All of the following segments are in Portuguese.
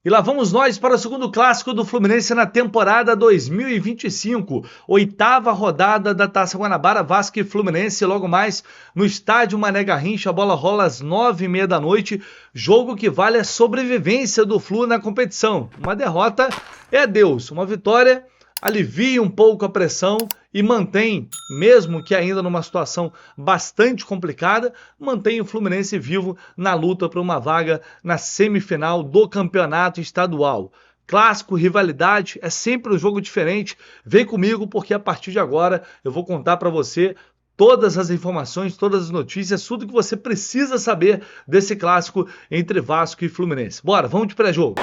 E lá vamos nós para o segundo clássico do Fluminense na temporada 2025, oitava rodada da Taça Guanabara, Vasco e Fluminense, logo mais no estádio Mané Garrincha, a bola rola às 9h30 da noite, jogo que vale a sobrevivência do Flu na competição. Uma derrota é adeus, uma vitória alivia um pouco a pressão e mantém, mesmo que ainda numa situação bastante complicada, mantém o Fluminense vivo na luta por uma vaga na semifinal do campeonato estadual. Clássico, rivalidade, é sempre um jogo diferente. Vem comigo porque a partir de agora eu vou contar para você todas as informações, todas as notícias, tudo que você precisa saber desse clássico entre Vasco e Fluminense. Bora, vamos de pré-jogo.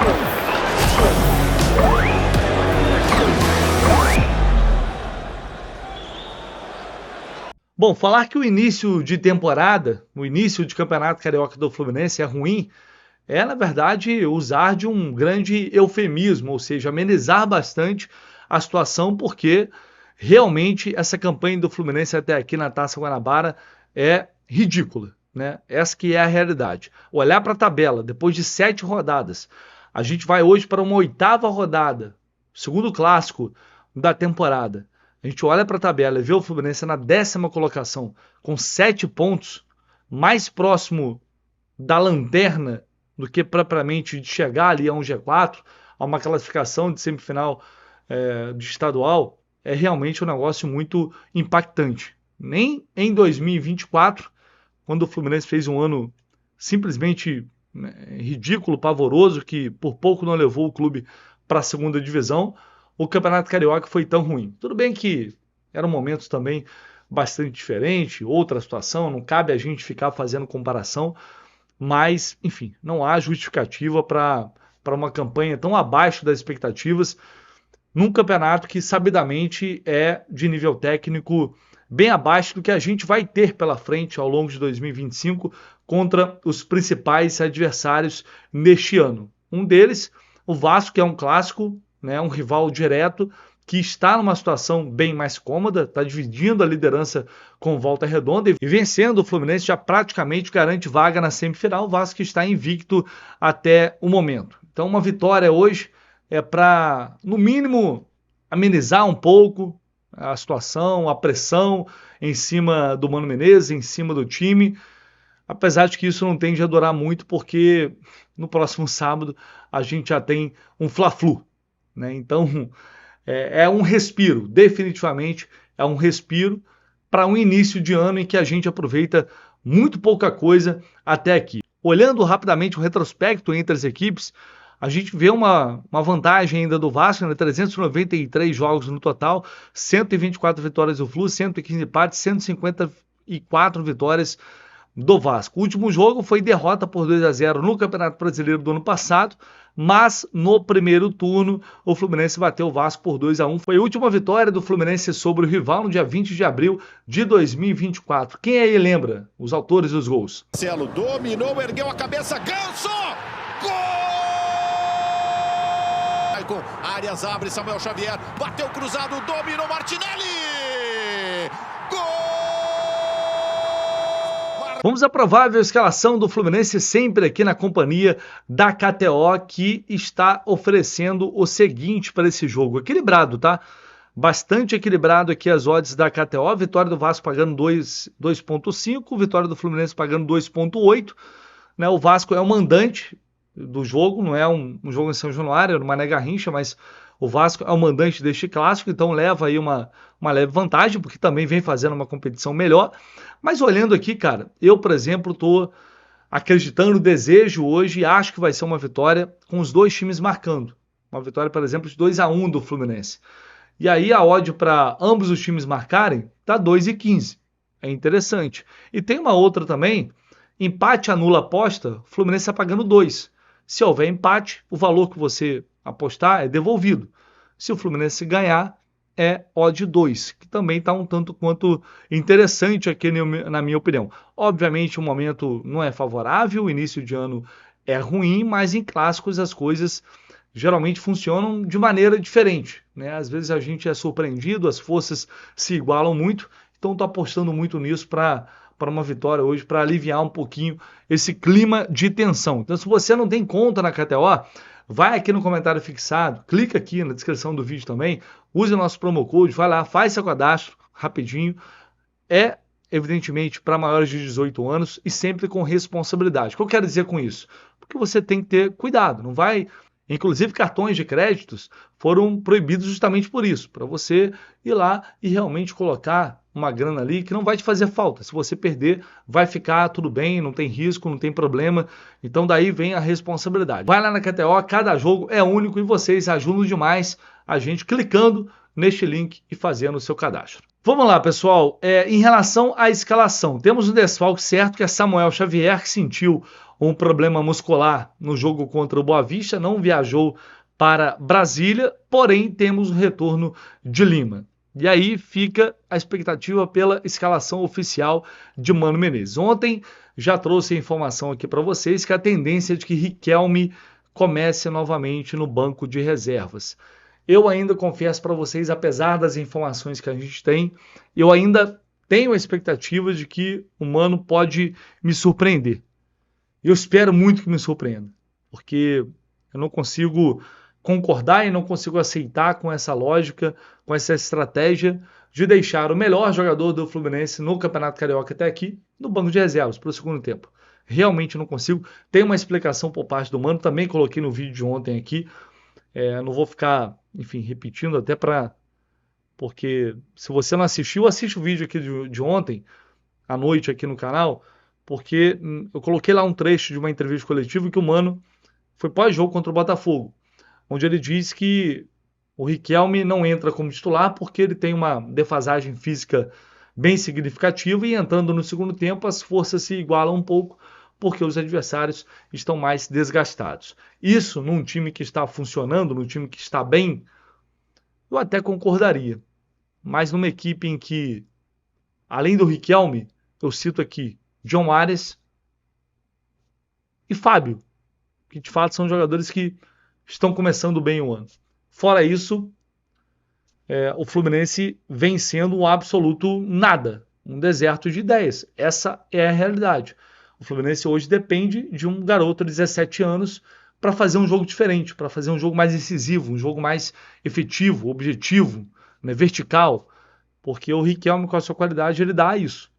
Bom, falar que o início de temporada, o início de campeonato carioca do Fluminense é ruim, é, na verdade, usar de um grande eufemismo, ou seja, amenizar bastante a situação, porque realmente essa campanha do Fluminense até aqui na Taça Guanabara é ridícula, né? Essa que é a realidade. Olhar para a tabela, depois de 7 rodadas, a gente vai hoje para uma 8ª rodada, segundo clássico da temporada. A gente olha para a tabela e vê o Fluminense na 10ª colocação, com 7 pontos, mais próximo da lanterna do que propriamente de chegar ali a um G4, a uma classificação de semifinal de estadual, é realmente um negócio muito impactante. Nem em 2024, quando o Fluminense fez um ano simplesmente ridículo, pavoroso, que por pouco não levou o clube para a segunda divisão, o Campeonato Carioca foi tão ruim. Tudo bem que eram momentos também bastante diferentes, outra situação, não cabe a gente ficar fazendo comparação, mas, enfim, não há justificativa para uma campanha tão abaixo das expectativas num campeonato que sabidamente é de nível técnico bem abaixo do que a gente vai ter pela frente ao longo de 2025 contra os principais adversários neste ano. Um deles, o Vasco, que é um clássico, né, um rival direto, que está numa situação bem mais cômoda, está dividindo a liderança com Volta Redonda e vencendo o Fluminense já praticamente garante vaga na semifinal. O Vasco está invicto até o momento. Então uma vitória hoje é para, no mínimo, amenizar um pouco a situação, a pressão em cima do Mano Menezes, em cima do time, apesar de que isso não tende a durar muito, porque no próximo sábado a gente já tem um Fla-Flu, né? Então é um respiro, definitivamente é um respiro para um início de ano em que a gente aproveita muito pouca coisa até aqui. Olhando rapidamente o retrospecto entre as equipes, a gente vê uma vantagem ainda do Vasco, né? 393 jogos no total, 124 vitórias do Flu, 115 empates, 154 vitórias do Vasco. O último jogo foi derrota por 2-0 no Campeonato Brasileiro do ano passado, mas no primeiro turno o Fluminense bateu o Vasco por 2-1. Foi a última vitória do Fluminense sobre o rival no dia 20 de abril de 2024. Quem aí lembra os autores dos gols? Marcelo dominou, ergueu a cabeça, Ganso! Gol! Com Arias abre, Samuel Xavier, bateu cruzado, dominou Martinelli! Gol! Vamos à provável escalação do Fluminense, sempre aqui na companhia da KTO, que está oferecendo o seguinte para esse jogo. Equilibrado, tá? Bastante equilibrado aqui as odds da KTO. Vitória do Vasco pagando 2,5, vitória do Fluminense pagando 2,8. Né? O Vasco é o mandante do jogo, não é um jogo em São Januário, é no Mané Garrincha, mas o Vasco é o mandante deste clássico, então leva aí uma leve vantagem, porque também vem fazendo uma competição melhor. Mas olhando aqui, cara, eu, por exemplo, estou acreditando no desejo hoje e acho que vai ser uma vitória com os dois times marcando. Uma vitória, por exemplo, de 2-1 do Fluminense. E aí a odd para ambos os times marcarem está 2,15. É interessante. E tem uma outra também, empate anula aposta, o Fluminense está pagando 2. Se houver empate, o valor que você apostar é devolvido. Se o Fluminense ganhar, é odd 2, que também está um tanto quanto interessante aqui na minha opinião. Obviamente o momento não é favorável, o início de ano é ruim, mas em clássicos as coisas geralmente funcionam de maneira diferente, né? Às vezes a gente é surpreendido, as forças se igualam muito, então estou apostando muito nisso para uma vitória hoje, para aliviar um pouquinho esse clima de tensão. Então, se você não tem conta na KTO, vai aqui no comentário fixado, clica aqui na descrição do vídeo também, use o nosso promo code, vai lá, faz seu cadastro rapidinho. É, evidentemente, para maiores de 18 anos e sempre com responsabilidade. O que eu quero dizer com isso? Porque você tem que ter cuidado, não vai... Inclusive, cartões de créditos foram proibidos justamente por isso, para você ir lá e realmente colocar uma grana ali que não vai te fazer falta. Se você perder, vai ficar tudo bem, não tem risco, não tem problema. Então daí vem a responsabilidade. Vai lá na KTO, cada jogo é único e vocês ajudam demais a gente clicando neste link e fazendo o seu cadastro. Vamos lá, pessoal. Em relação à escalação, temos um desfalque certo que é Samuel Xavier, que sentiu um problema muscular no jogo contra o Boa Vista, não viajou para Brasília, porém temos o retorno de Lima. E aí fica a expectativa pela escalação oficial de Mano Menezes. Ontem já trouxe a informação aqui para vocês que a tendência é de que Riquelme comece novamente no banco de reservas. Eu ainda confesso para vocês, apesar das informações que a gente tem, eu ainda tenho a expectativa de que o Mano pode me surpreender. Eu espero muito que me surpreenda, porque eu não consigo concordar e não consigo aceitar com essa lógica, com essa estratégia de deixar o melhor jogador do Fluminense no Campeonato Carioca até aqui no banco de reservas para o segundo tempo. Realmente não consigo. Tem uma explicação por parte do Mano, também coloquei no vídeo de ontem aqui. Não vou ficar, enfim, repetindo até porque se você não assistiu, assiste o vídeo aqui de ontem, à noite aqui no canal, porque eu coloquei lá um trecho de uma entrevista coletiva que o Mano foi pós-jogo contra o Botafogo, onde ele diz que o Riquelme não entra como titular porque ele tem uma defasagem física bem significativa e entrando no segundo tempo as forças se igualam um pouco porque os adversários estão mais desgastados. Isso num time que está funcionando, num time que está bem, eu até concordaria. Mas numa equipe em que, além do Riquelme, eu cito aqui John Ares e Fábio, que de fato são jogadores que estão começando bem o ano. Fora isso, o Fluminense vem sendo um absoluto nada, um deserto de ideias. Essa é a realidade. O Fluminense hoje depende de um garoto de 17 anos para fazer um jogo diferente, para fazer um jogo mais incisivo, um jogo mais efetivo, objetivo, né, vertical, porque o Riquelme, com a sua qualidade, ele dá isso.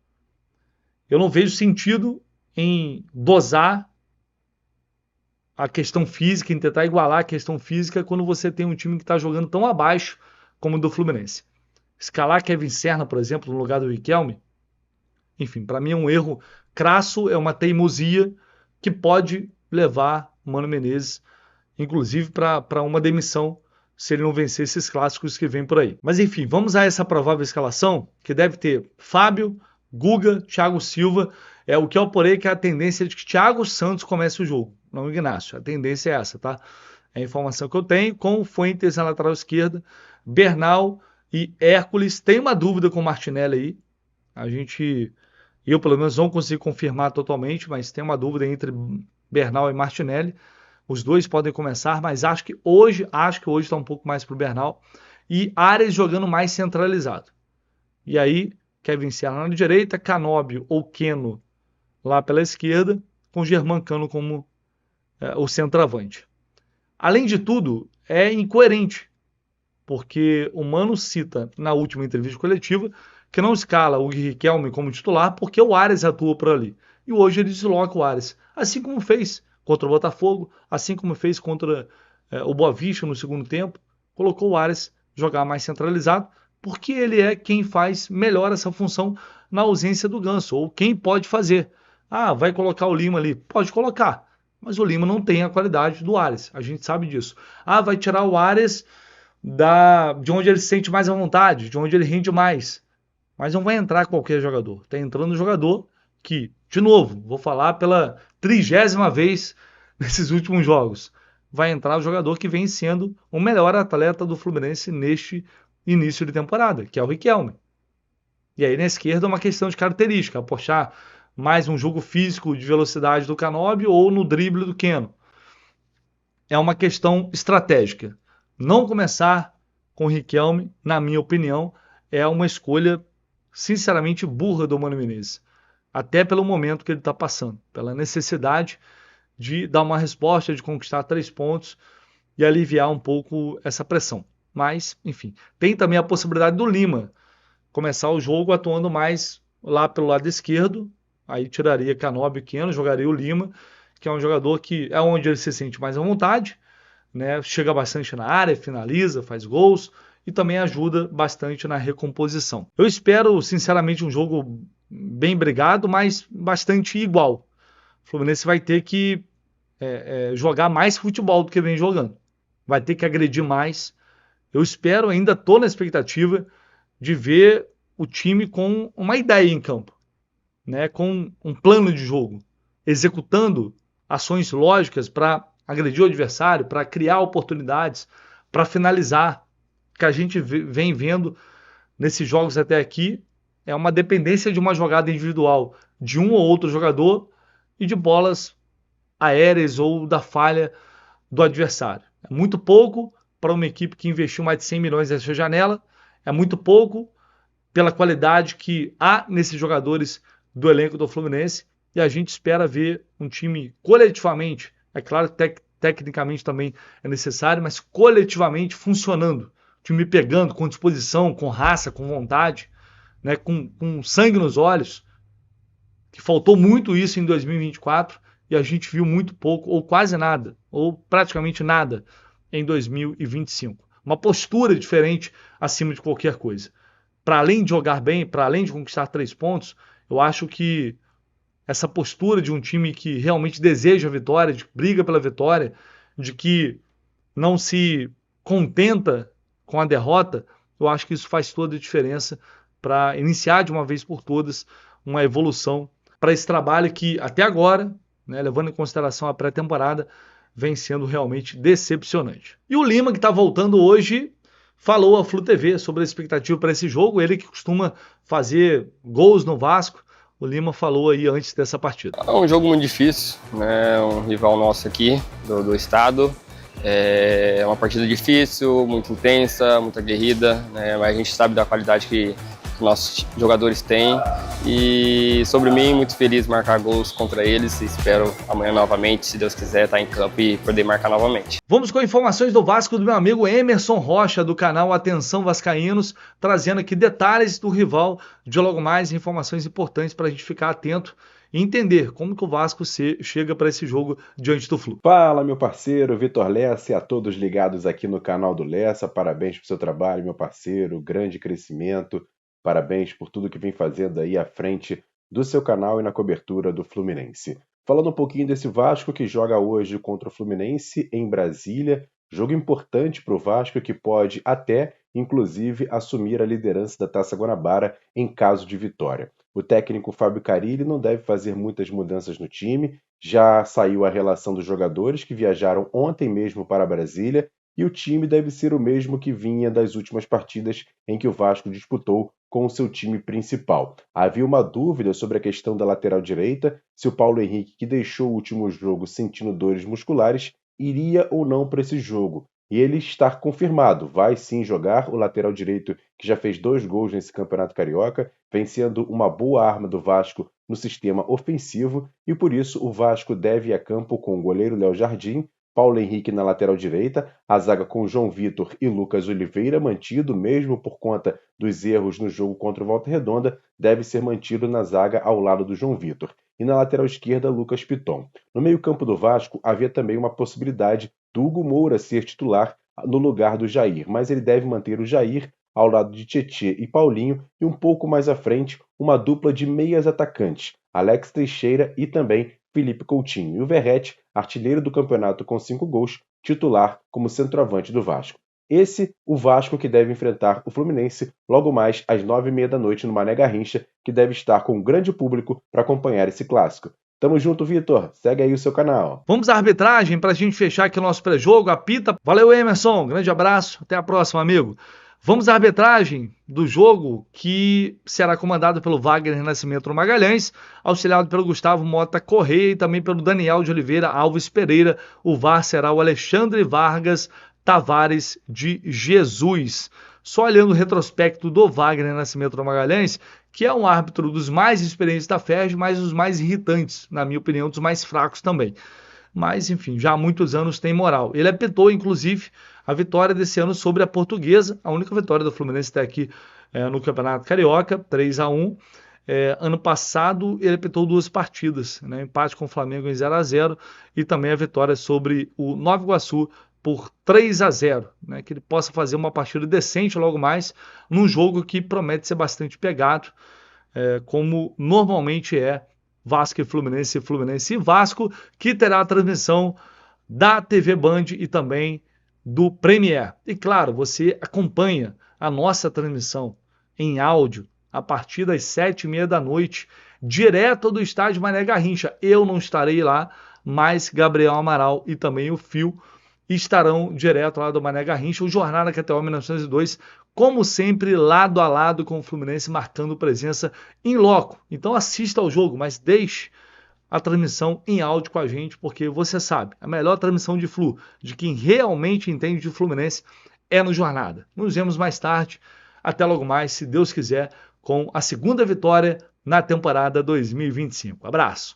Eu não vejo sentido em dosar a questão física, em tentar igualar a questão física quando você tem um time que está jogando tão abaixo como o do Fluminense. Escalar Kevin Serna, por exemplo, no lugar do Riquelme, enfim, para mim é um erro crasso, é uma teimosia que pode levar o Mano Menezes, inclusive, para uma demissão se ele não vencer esses clássicos que vem por aí. Mas enfim, vamos a essa provável escalação, que deve ter Fábio, Guga, Thiago Silva. O que eu apurei que a tendência é de que Thiago Santos comece o jogo, não Ignacio. A tendência é essa, tá? É a informação que eu tenho, com o Fuentes na lateral esquerda, Bernal e Hércules. Tem uma dúvida com o Martinelli aí. Eu pelo menos não consigo confirmar totalmente, mas tem uma dúvida entre Bernal e Martinelli. Os dois podem começar, mas acho que hoje está um pouco mais para o Bernal. E Ares jogando mais centralizado. E aí, Kevin Serna na direita, Canóbio ou Keno lá pela esquerda, com Germancano como o centroavante. Além de tudo, é incoerente, porque o Mano cita na última entrevista coletiva que não escala o Riquelme como titular porque o Ares atua por ali. E hoje ele desloca o Ares, assim como fez contra o Botafogo, assim como fez contra o Boa Vista no segundo tempo, colocou o Ares jogar mais centralizado, porque ele é quem faz melhor essa função na ausência do Ganso, ou quem pode fazer. Vai colocar o Lima ali. Pode colocar, mas o Lima não tem a qualidade do Ares, a gente sabe disso. Vai tirar o Ares de onde ele se sente mais à vontade, de onde ele rende mais. Mas não vai entrar qualquer jogador. Está entrando um jogador que, de novo, vou falar pela 30ª vez nesses últimos jogos, vai entrar o jogador que vem sendo o melhor atleta do Fluminense neste início de temporada, que é o Riquelme. E aí na esquerda é uma questão de característica, apostar mais um jogo físico de velocidade do Canóbio ou no drible do Keno. É uma questão estratégica. Não começar com o Riquelme, na minha opinião, é uma escolha sinceramente burra do Mano Menezes. Até pelo momento que ele está passando, pela necessidade de dar uma resposta, de conquistar 3 pontos e aliviar um pouco essa pressão. Mas, enfim, tem também a possibilidade do Lima começar o jogo atuando mais lá pelo lado esquerdo, aí tiraria Canóbio e Keno, jogaria o Lima, que é um jogador que é onde ele se sente mais à vontade, né? Chega bastante na área, finaliza, faz gols e também ajuda bastante na recomposição. Eu espero, sinceramente, um jogo bem brigado, mas bastante igual. O Fluminense vai ter que jogar mais futebol do que vem jogando. Vai ter que agredir mais. Eu espero, ainda estou na expectativa de ver o time com uma ideia em campo, né? Com um plano de jogo, executando ações lógicas para agredir o adversário, para criar oportunidades, para finalizar. O que a gente vem vendo nesses jogos até aqui é uma dependência de uma jogada individual de um ou outro jogador e de bolas aéreas ou da falha do adversário. É muito pouco para uma equipe que investiu mais de 100 milhões nessa janela, é muito pouco pela qualidade que há nesses jogadores do elenco do Fluminense, e a gente espera ver um time coletivamente, é claro que tecnicamente também é necessário, mas coletivamente funcionando, time pegando, com disposição, com raça, com vontade, né, com sangue nos olhos, que faltou muito isso em 2024, e a gente viu muito pouco, ou quase nada, ou praticamente nada, em 2025. Uma postura diferente acima de qualquer coisa. Para além de jogar bem, para além de conquistar 3 pontos, eu acho que essa postura de um time que realmente deseja a vitória, de que briga pela vitória, de que não se contenta com a derrota, eu acho que isso faz toda a diferença para iniciar de uma vez por todas uma evolução para esse trabalho que até agora, né, levando em consideração a pré-temporada, vem sendo realmente decepcionante. E o Lima, que está voltando hoje, falou à Flu TV sobre a expectativa para esse jogo, ele que costuma fazer gols no Vasco. O Lima falou aí antes dessa partida. É um jogo muito difícil, né? Um rival nosso aqui do estado. É uma partida difícil, muito intensa, muito aguerrida, né? Mas a gente sabe da qualidade que nossos jogadores têm. E sobre mim, muito feliz de marcar gols contra eles. Espero amanhã novamente, se Deus quiser, estar em campo e poder marcar novamente. Vamos com informações do Vasco do meu amigo Emerson Rocha, do canal Atenção Vascaínos, trazendo aqui detalhes do rival de logo mais, informações importantes para a gente ficar atento e entender como que o Vasco chega para esse jogo diante do Flu. Fala, meu parceiro Vitor Lessa, e a todos ligados aqui no canal do Lessa. Parabéns pelo seu trabalho, meu parceiro, grande crescimento. Parabéns por tudo que vem fazendo aí à frente do seu canal e na cobertura do Fluminense. Falando um pouquinho desse Vasco que joga hoje contra o Fluminense em Brasília, jogo importante para o Vasco que pode até, inclusive, assumir a liderança da Taça Guanabara em caso de vitória. O técnico Fábio Carille não deve fazer muitas mudanças no time, já saiu a relação dos jogadores que viajaram ontem mesmo para Brasília e o time deve ser o mesmo que vinha das últimas partidas em que o Vasco disputou com o seu time principal. Havia uma dúvida sobre a questão da lateral direita, se o Paulo Henrique, que deixou o último jogo sentindo dores musculares, iria ou não para esse jogo. E ele está confirmado, vai sim jogar. O lateral direito, que já fez 2 gols nesse Campeonato Carioca, vem sendo uma boa arma do Vasco no sistema ofensivo, e por isso o Vasco deve ir a campo com o goleiro Léo Jardim, Paulo Henrique na lateral direita, a zaga com João Vitor e Lucas Oliveira mantido, mesmo por conta dos erros no jogo contra o Volta Redonda, deve ser mantido na zaga ao lado do João Vitor. E na lateral esquerda, Lucas Piton. No meio-campo do Vasco, havia também uma possibilidade do Hugo Moura ser titular no lugar do Jair, mas ele deve manter o Jair ao lado de Tietê e Paulinho, e um pouco mais à frente, uma dupla de meias atacantes, Alex Teixeira e também Felipe Coutinho, e o Verratti, artilheiro do campeonato com 5 gols, titular como centroavante do Vasco. Esse, o Vasco que deve enfrentar o Fluminense logo mais às 9h30 da noite no Mané Garrincha, que deve estar com um grande público para acompanhar esse clássico. Tamo junto, Vitor. Segue aí o seu canal. Vamos à arbitragem para a gente fechar aqui o nosso pré-jogo. Apita. Valeu, Emerson. Grande abraço. Até a próxima, amigo. Vamos à arbitragem do jogo, que será comandado pelo Wagner Nascimento Magalhães, auxiliado pelo Gustavo Mota Correia e também pelo Daniel de Oliveira Alves Pereira. O VAR será o Alexandre Vargas Tavares de Jesus. Só olhando o retrospecto do Wagner Nascimento Magalhães, que é um árbitro dos mais experientes da FERJ, mas os mais irritantes, na minha opinião, dos mais fracos também. mas enfim, já há muitos anos tem moral. Ele apitou, inclusive, a vitória desse ano sobre a Portuguesa, a única vitória do Fluminense até aqui no Campeonato Carioca, 3-1. Ano passado ele apitou 2 partidas, né? Empate com o Flamengo em 0-0 e também a vitória sobre o Nova Iguaçu por 3-0, né? Que ele possa fazer uma partida decente logo mais num jogo que promete ser bastante pegado, como normalmente é Vasco e Fluminense e Vasco, que terá a transmissão da TV Band e também do Premier. E claro, você acompanha a nossa transmissão em áudio a partir das 7h30 da noite, direto do estádio Mané Garrincha. Eu não estarei lá, mas Gabriel Amaral e também o Fio estarão direto lá do Mané Garrincha. O Jornada KTO 1902, como sempre, lado a lado com o Fluminense, marcando presença em loco. Então assista ao jogo, mas deixe a transmissão em áudio com a gente, porque você sabe, a melhor transmissão de Flu, de quem realmente entende de Fluminense, é no Jornada. Nos vemos mais tarde. Até logo mais, se Deus quiser, com a segunda vitória na temporada 2025. Abraço!